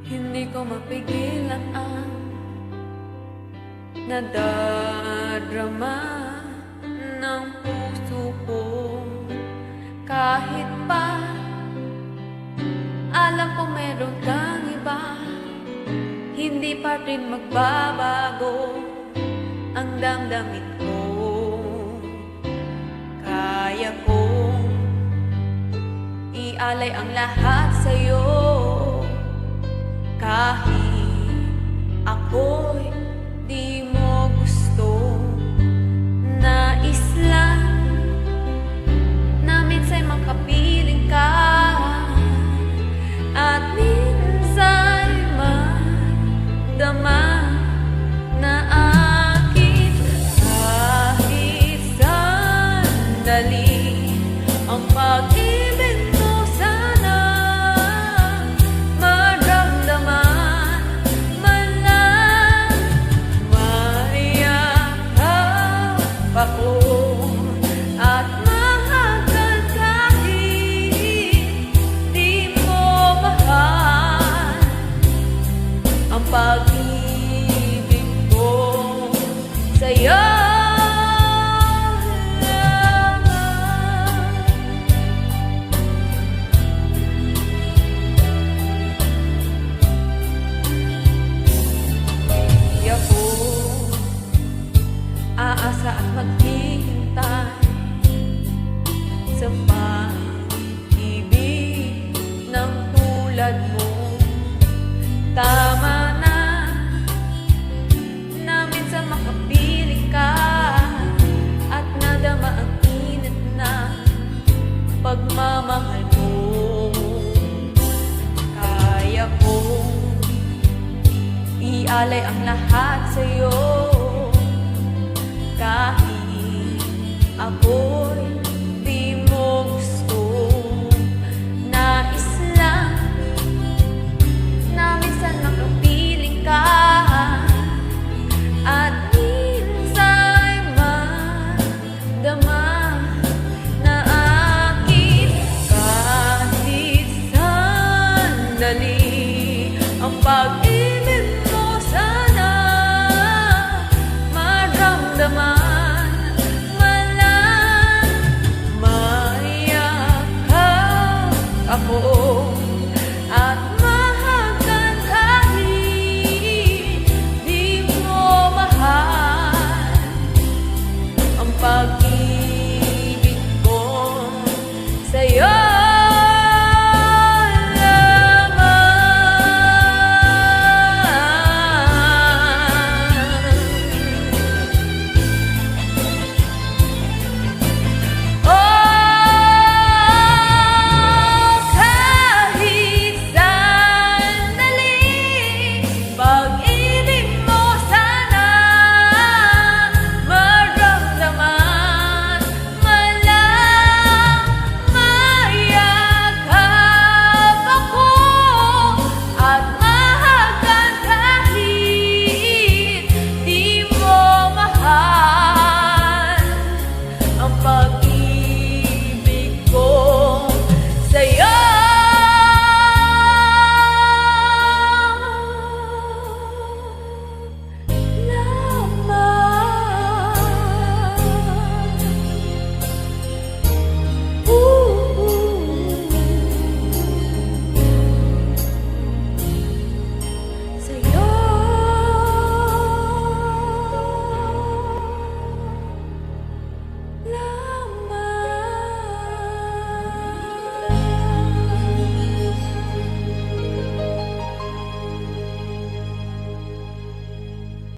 Hindi ko mapigilan ang nadadrama ng puso ko. Kahit pa alam ko meron kang iba, hindi pa rin magbabago ang damdamin ko. Kaya kong ialay ang lahat sa'yo, kahit ako'y di mo gusto. Nais lang na minsan makapiling ka, at minsan madama na akin. Kahit sandali ang pag-ibig ko sana maramdaman, man lang mayakap ako at mahagad kahit di mo mahal ang pag-ibig ko sa'yo. Aasa at maghihintay sa pag-ibig ng tulad mo. Tama na minsan makapiling ka at nadama ang init na pagmamahal mo. Kaya kong ialay ang lahat sa'yo, kahit ako'y di mo gusto. Nais lang na minsan makapiling ka at minsan madama na akin. Kahit sandali ang